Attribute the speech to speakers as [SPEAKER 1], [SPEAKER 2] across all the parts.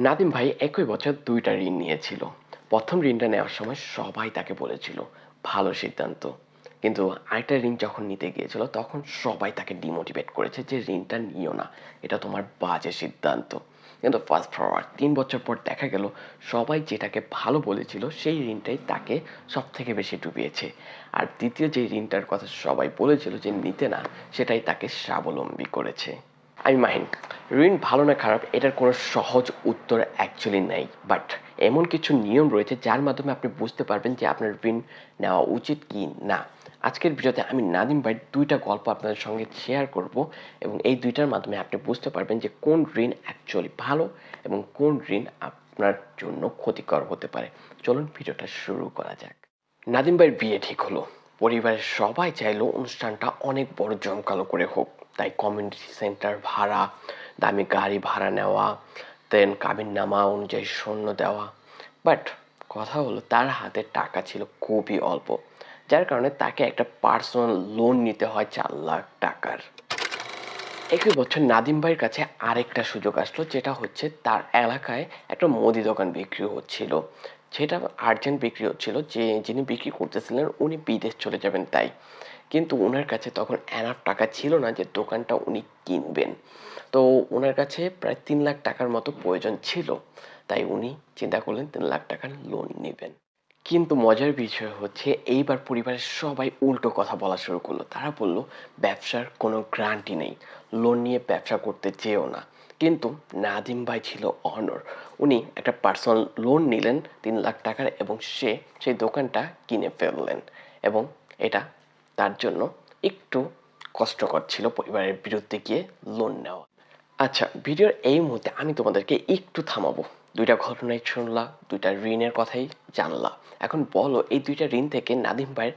[SPEAKER 1] নাদিম ভাই একই বছর ২টা ঋণ নিয়েছিল। ১ম ঋণটা নেওয়ার সময় সবাই তাকে বলেছিল, "ভালো সিদ্ধান্ত।" কিন্তু আরেকটা ঋণ যখন নিতে গিয়েছিল তখন সবাই তাকে ডিমোটিভেট করেছে যে, "ঋণটা নিও না। এটা তোমার বাজে সিদ্ধান্ত।" কিন্তু ফাস্ট ফরওয়ার্ড ৩ বছর পর দেখা গেল সবাই যেটাকে ভালো বলেছিল সেই ঋণটাই তাকে সবথেকে বেশি ডুবিয়েছে। আর ২য় যে ঋণটার কথা সবাই বলেছিল যে নিতে না, সেটাই তাকে স্বাবলম্বী করেছে। আমি মাহিন। ঋণ ভালো না খারাপ এটার কোনো সহজ উত্তর অ্যাকচুয়ালি নাই। বাট এমন কিছু নিয়ম রয়েছে যার মাধ্যমে আপনি বুঝতে পারবেন যে আপনার ঋণ নেওয়া উচিত কি না। আজকের ভিডিওতে আমি নাদিম ভাইয়ের ২টা গল্প আপনাদের সঙ্গে শেয়ার করব এবং এই ২টার মাধ্যমে আপনি বুঝতে পারবেন যে কোন ঋণ অ্যাকচুয়ালি ভালো এবং কোন ঋণ আপনার জন্য ক্ষতিকর হতে পারে। চলুন ভিডিওটা শুরু করা যাক। নাদিম ভাইয়ের বিয়ে ঠিক হলো। পরিবারের সবাই চাইলো অনুষ্ঠানটা অনেক বড় জমকালো করে হোক। তাই কমিউনিটি সেন্টার ভাড়া, দামি গাড়ি ভাড়া নেওয়া, দেন কাবিননামা অনুযায়ী সৈন্য দেওয়া। বাট কথা হলো তার হাতে টাকা ছিল খুবই অল্প, যার কারণে তাকে একটা পার্সোনাল লোন নিতে হয় ৪ লাখ টাকার। একই বছর নাদিম ভাইয়ের কাছে আরেকটা সুযোগ আসলো, যেটা হচ্ছে তার এলাকায় একটা মুদি দোকান বিক্রি হচ্ছিল। সেটা আর্জেন্ট বিক্রি হচ্ছিল, যে যিনি বিক্রি করতেছিলেন উনি বিদেশ চলে যাবেন তাই। কিন্তু ওনার কাছে তখন এনাফ টাকা ছিল না যে দোকানটা উনি কিনবেন। তো ওনার কাছে প্রায় ৩ লাখ টাকার মতো প্রয়োজন ছিল। তাই উনি চিন্তা করলেন ৩ লাখ টাকার লোন নেবেন। কিন্তু মজার বিষয় হচ্ছে এইবার পরিবারের সবাই উল্টো কথা বলা শুরু করলো। তারা বলল, ব্যবসার কোনো গ্যারান্টি নেই, লোন নিয়ে ব্যবসা করতে যেও না। কিন্তু নাদিম ভাই ছিল অনড়। উনি একটা পার্সোনাল লোন নিলেন ৩ লাখ টাকার এবং সেই দোকানটা কিনে ফেললেন। এবং এটা তার জন্য একটু কষ্টকর ছিল পরিবারের বিরুদ্ধে গিয়ে লোন নেওয়া। আচ্ছা, ভিডিওর এই মুহূর্তে আমি তোমাদেরকে একটু থামাবো। ২টা ঘটনাই শুনলা, ২টা ঋণের কথাই জানলা। এখন বলো এই ২টা ঋণ থেকে নাদিম ভাইয়ের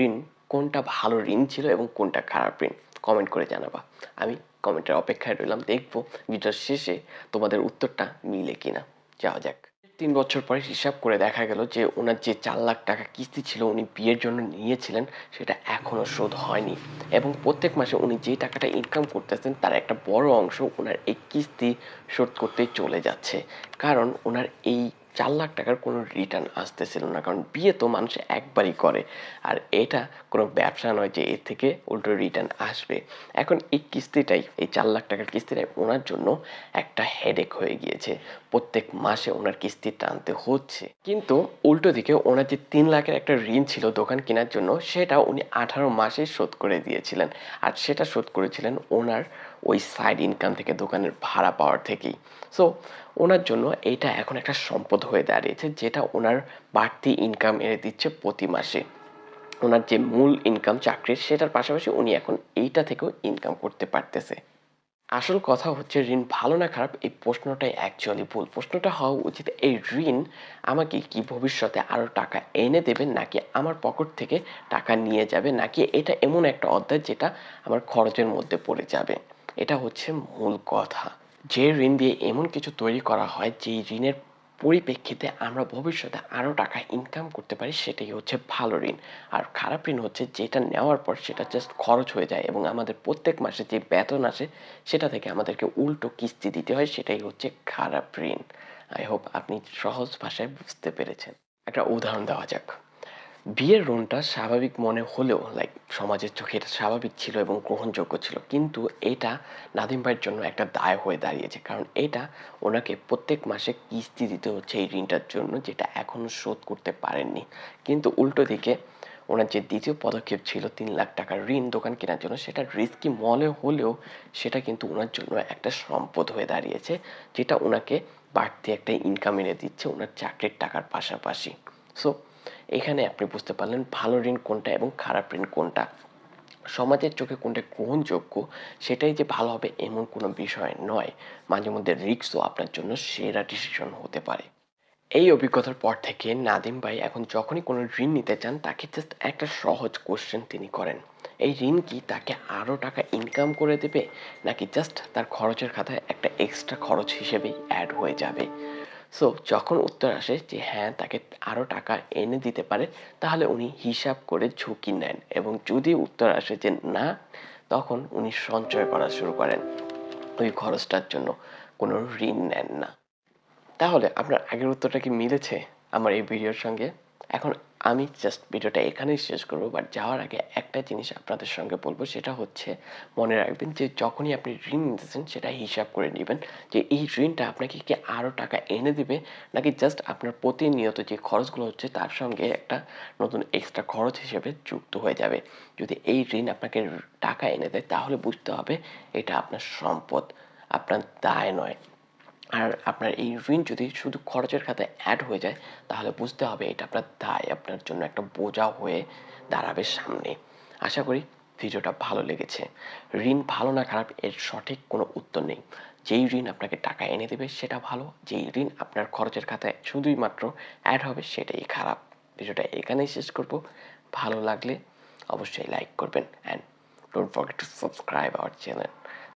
[SPEAKER 1] ঋণ কোনটা ভালো ঋণ ছিল এবং কোনটা খারাপ ঋণ? কমেন্ট করে জানাবা। আমি কমেন্টের অপেক্ষায় রইলাম, দেখবো ভিডিওর শেষে তোমাদের উত্তরটা মিলে কিনা। যাওয়া যাক। ৩ বছর পরে হিসাব করে দেখা গেল যে উনার যে ৪ লাখ টাকা কিস্তি ছিল উনি বিয়ের জন্য নিয়েছিলেন, সেটা এখনো শোধ হয়নি। এবং প্রত্যেক মাসে উনি যে টাকাটা ইনকাম করতেছেন তার একটা বড় অংশ উনার এই কিস্তি শোধ করতেই চলে যাচ্ছে। কারণ উনার এই ৪ লাখ টাকার কোনো রিটার্ন আসতেছিল না, কারণ বিয়ে তো মানুষ একবারই করে। আর এটা কোনো ব্যবসা নয় যে এর থেকে উল্টো রিটার্ন আসবে। এখন এই কিস্তিটাই, এই ৪ লাখ টাকার কিস্তিটাই ওনার জন্য একটা হেডেক হয়ে গিয়েছে। প্রত্যেক মাসে ওনার কিস্তি টানতে হচ্ছে। কিন্তু উল্টো দিকে ওনার যে ৩ লাখের একটা ঋণ ছিল দোকান কেনার জন্য, সেটা উনি ১৮ মাসে শোধ করে দিয়েছিলেন। আর সেটা শোধ করেছিলেন ওনার ওই সাইড ইনকাম থেকে, দোকানের ভাড়া পাওয়ার থেকেই। সো ওনার জন্য এইটা এখন একটা সম্পদ হয়ে দাঁড়িয়েছে, যেটা ওনার বাড়তি ইনকাম এনে দিচ্ছে প্রতি মাসে। ওনার যে মূল ইনকাম চাকরির, সেটার পাশাপাশি উনি এখন এইটা থেকেও ইনকাম করতে পারতেছে। আসল কথা হচ্ছে ঋণ ভালো না খারাপ এই প্রশ্নটাই অ্যাকচুয়ালি ভুল। প্রশ্নটা হওয়া উচিত, এই ঋণ আমাকে কি ভবিষ্যতে আরও টাকা এনে দেবে, নাকি আমার পকেট থেকে টাকা নিয়ে যাবে, নাকি এটা এমন একটা অধ্যায় যেটা আমার খরচের মধ্যে পড়ে যাবে। এটা হচ্ছে মূল কথা। যে ঋণ দিয়ে এমন কিছু তৈরি করা হয় যেই ঋণের পরিপ্রেক্ষিতে আমরা ভবিষ্যতে আরও টাকা ইনকাম করতে পারি, সেটাই হচ্ছে ভালো ঋণ। আর খারাপ ঋণ হচ্ছে যেটা নেওয়ার পর সেটা জাস্ট খরচ হয়ে যায় এবং আমাদের প্রত্যেক মাসে যে বেতন আসে সেটা থেকে আমাদেরকে উল্টো কিস্তি দিতে হয়, সেটাই হচ্ছে খারাপ ঋণ। আই হোপ আপনি সহজ ভাষায় বুঝতে পেরেছেন। একটা উদাহরণ দেওয়া যাক। বিয়ের লোনটা স্বাভাবিক মনে হলেও, সমাজের চোখে এটা স্বাভাবিক ছিল এবং গ্রহণযোগ্য ছিল, কিন্তু এটা নাদিম ভাইয়ের জন্য একটা দায় হয়ে দাঁড়িয়েছে। কারণ এটা ওনাকে প্রত্যেক মাসে কিস্তি দিতে হচ্ছে এই ঋণটার জন্য, যেটা এখনো শোধ করতে পারেননি। কিন্তু উল্টো দিকে ওনার যে দ্বিতীয় পদক্ষেপ ছিল ৩ লাখ টাকার ঋণ দোকান কেনার জন্য, সেটা রিস্কি মনে হলেও সেটা কিন্তু ওনার জন্য একটা সম্পদ হয়ে দাঁড়িয়েছে, যেটা ওনাকে বাড়তি একটা ইনকাম এনে দিচ্ছে ওনার চাকরির টাকার পাশাপাশি। সো এখানে আপনি বুঝতে পারলেন ভালো ঋণ কোনটা এবং খারাপ ঋণ কোনটা। সমাজের চোখে কোনটা গ্রহণযোগ্য সেটাই যে ভালো হবে এমন কোনো বিষয় নয়। মাঝে মধ্যে রিস্কও আপনার জন্য সেরা ডিসিশন হতে পারে। এই অভিজ্ঞতার পর থেকে নাদিম ভাই এখন যখনই কোনো ঋণ নিতে চান তাকে জাস্ট একটা সহজ কোশ্চেন তিনি করেন, এই ঋণ কি তাকে আরও টাকা ইনকাম করে দেবে, নাকি জাস্ট তার খরচের খাতায় একটা এক্সট্রা খরচ হিসেবেই অ্যাড হয়ে যাবে। সো যখন উত্তর আসে যে হ্যাঁ তাকে আরও টাকা এনে দিতে পারে, তাহলে উনি হিসাব করে ঝুঁকি নেন, এবং যদি উত্তর আসে যে না, তখন উনি সঞ্চয় করা শুরু করেন ওই খরচটার জন্য, কোনো ঋণ নেন না। তাহলে আপনার আগের উত্তরটা কি মিলেছে আমার এই ভিডিওর সঙ্গে? এখন আমি জাস্ট ভিডিওটা এখানেই শেষ করব। বাট যাওয়ার আগে একটা জিনিস আপনাদের সঙ্গে বলব, সেটা হচ্ছে মনে রাখবেন যে যখনই আপনি ঋণ নিতেছেন সেটা হিসাব করে নিবেন যে এই ঋণটা আপনাকে কি আরও টাকা এনে দিবে, নাকি জাস্ট আপনার প্রতিনিয়ত যে খরচগুলো হচ্ছে তার সঙ্গে একটা নতুন এক্সট্রা খরচ হিসেবে যুক্ত হয়ে যাবে। যদি এই ঋণ আপনাকে টাকা এনে দেয় তাহলে বুঝতে হবে এটা আপনার সম্পদ, আপনার দায় নয়। আর আপনার এই ঋণ যদি শুধু খরচের খাতায় অ্যাড হয়ে যায় তাহলে বুঝতে হবে এটা আপনার দায়, আপনার জন্য একটা বোঝা হয়ে দাঁড়াবে সামনে। আশা করি ভিডিওটা ভালো লেগেছে। ঋণ ভালো না খারাপ এর সঠিক কোনো উত্তর নেই। যেই ঋণ আপনাকে টাকা এনে দেবে সেটা ভালো, যেই ঋণ আপনার খরচের খাতায় শুধুই মাত্র অ্যাড হবে সেটাই খারাপ। ভিডিওটা এখানেই শেষ করব। ভালো লাগলে অবশ্যই লাইক করবেন and don't forget to subscribe our channel.